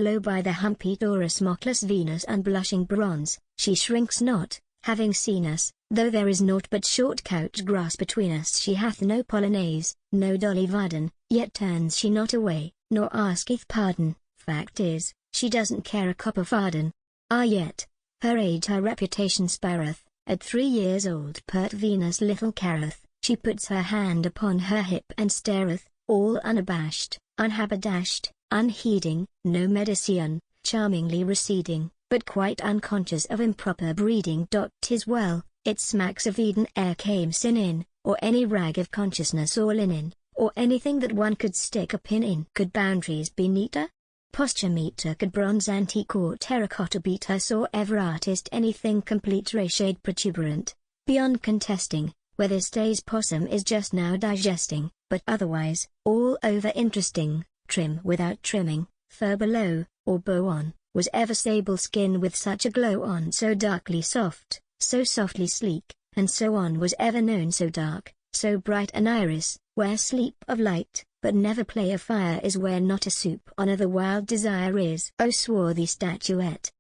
Low by the humpy Taurus mockless Venus and blushing bronze, she shrinks not, having seen us, though there is naught but short couch grass between us. She hath no polonaise, no dolly varden, yet turns she not away, nor asketh pardon. Fact is, she doesn't care a copper farden. Ah yet, her age her reputation spareth, at 3 years old pert Venus little careth, she puts her hand upon her hip and stareth, all unabashed, unhaberdashed, unheeding, no medicine, charmingly receding, but quite unconscious of improper breeding. 'Tis well, it smacks of Eden ere came sin in, or any rag of consciousness or linen, or anything that one could stick a pin in. Could boundaries be neater? Posture meter? Could bronze antique or terracotta beat her? Saw ever artist anything complete? Ray shade protuberant, beyond contesting, where this day's possum is just now digesting, but otherwise, all over interesting, trim without trimming, fur below, or bow on, was ever sable skin with such a glow on, so darkly soft, so softly sleek, and so on was ever known so dark, so bright an iris, where sleep of light, but never play of fire is, where not a soup on of the wild desire is. O swarthy statuette!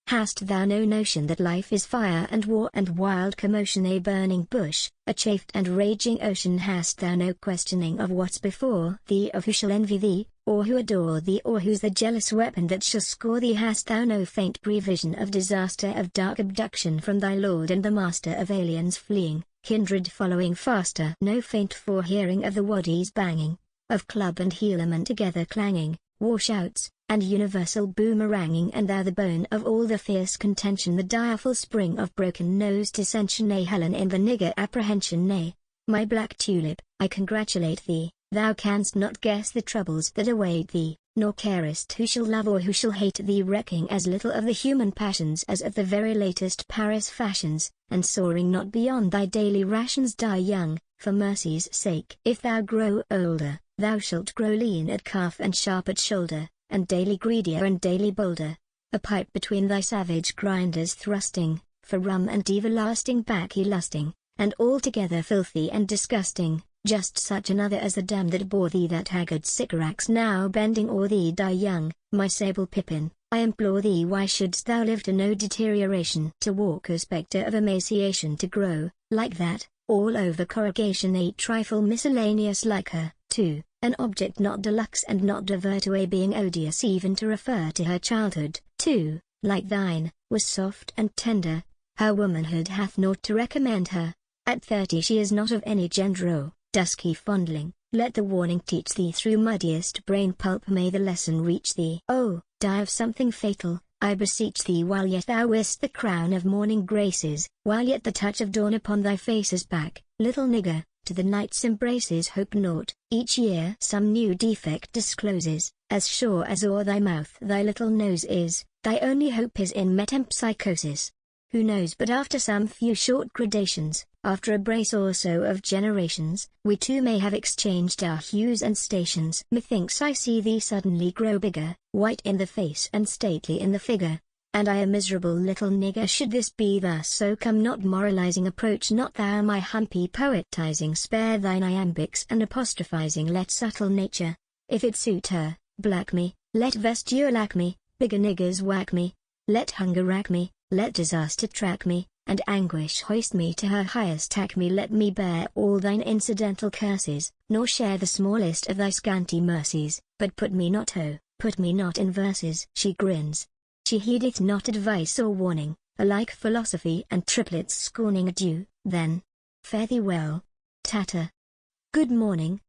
Hast thou no notion that life is fire and war and wild commotion, a burning bush, a chafed and raging ocean? Hast thou no questioning of what's before thee, of who shall envy thee, or who adore thee, or who's the jealous weapon that shall score thee? Hast thou no faint prevision of disaster, of dark abduction from thy lord and the master, of aliens fleeing, kindred following faster? No faint forehearing of the waddies banging, of club and helaman together clanging, washouts, and universal boomeranging? And thou the bone of all the fierce contention, the direful spring of broken nose dissension, nay Helen in the nigger apprehension? Nay, my black tulip, I congratulate thee, thou canst not guess the troubles that await thee, nor carest who shall love or who shall hate thee, recking as little of the human passions as of the very latest Paris fashions, and soaring not beyond thy daily rations. Die young, for mercy's sake. If thou grow older, thou shalt grow lean at calf and sharp at shoulder, and daily greedier and daily bolder, a pipe between thy savage grinders thrusting, for rum and everlasting baccy lusting, and altogether filthy and disgusting, just such another as the dam that bore thee, that haggard sycorax now bending o'er thee. Die young, my sable pippin, I implore thee. Why shouldst thou live to know deterioration, to walk a spectre of emaciation, to grow, like that, all over corrugation, a trifle miscellaneous like her, too, an object not deluxe and not divert, to a being odious even to refer to? Her childhood, too, like thine, was soft and tender, her womanhood hath naught to recommend her. At 30 she is not of any gender, dusky fondling, let the warning teach thee through muddiest brain pulp, may the lesson reach thee. Oh, die of something fatal, I beseech thee, while yet thou wear'st the crown of morning graces, while yet the touch of dawn upon thy face is back, little nigger, to the night's embraces hope naught. Each year some new defect discloses, as sure as o'er thy mouth thy little nose is, thy only hope is in metempsychosis. Who knows but after some few short gradations, after a brace or so of generations, we too may have exchanged our hues and stations. Methinks I see thee suddenly grow bigger, white in the face and stately in the figure, and I a miserable little nigger. Should this be thus, so come not moralizing, approach not thou my humpy poetizing, spare thine iambics and apostrophizing, let subtle nature, if it suit her, black me, let vesture lack me, bigger niggers whack me, let hunger rack me, let disaster track me, and anguish hoist me to her highest acme. Let me bear all thine incidental curses, nor share the smallest of thy scanty mercies, but put me not in verses. She grins. She heedeth not advice or warning, alike philosophy and triplets scorning. Adieu, then. Fare thee well. Tatter. Good morning,